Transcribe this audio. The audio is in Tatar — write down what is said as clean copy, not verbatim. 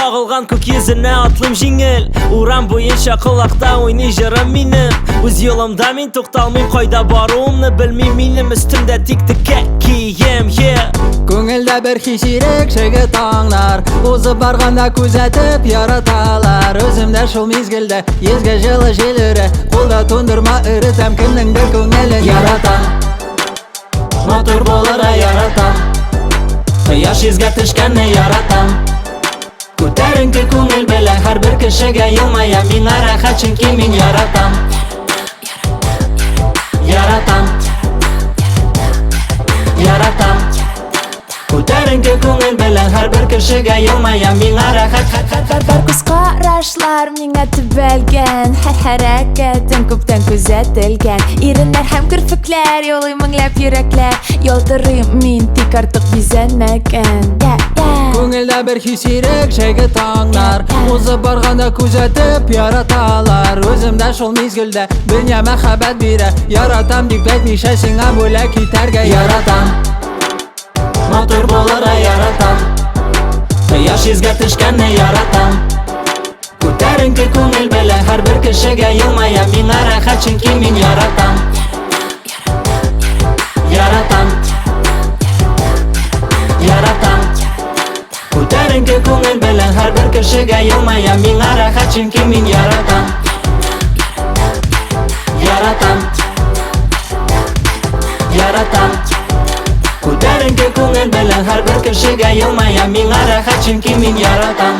Kağılgan көк yüzüne atlım жеңіл Урам бойынша құлақта ойнай жырым менің Өз yolumda мен тоқталмайм қайда баруымны білмейм Менің үстімде тек-тікке кием Көңілді бір хисирек жігіт аңлар Озы барғанда көзәтіп яраталар Өзімді шул мезгілді езгі жылы желірі Қолда тондырма үрітім кімніңді көңілін яратам Мотор болыра яратам Қияш езге түшкенні яратам Көтеріңкі көңіл білі Әр бір кішіге елмая Мен арақат чүнки мен яратам Яратам Яратам Көтеріңкі көңіл білі Әр бір кішіге елмая Мен арақат Бар көз қарашлар миңа төбәлген Һәр хәрәкәтің күптән күзәтелгән Иреннәр һәм керфекләр Ялый меңләп йөрәкләр Ялтырыйм мин тик артык бизәнмәгән Көңілді бір хисирек жігіт аңлар Озы барғанда күзәтіп яраталар Өзімді шул мезгілді Дүния мәхәббәт бире Яратам дип әйтмичә сиңа бүләк итәргә яратам Мотор булырга яратам Кояш езгә төшкәнне яратам Күтәренке күңел белә Һәр бер кешегә елмая Миңа рәхәт чөнки мин яратам Яратам Яратам Күтәренке күңел белә Һәр бер кешегә елмая Миңа рәхәт чөнки мин яратам Яратам Яратам Күтәренке күңел белән Һәр бер кешегә елмая Миңа рәхәт чөнки мин яратам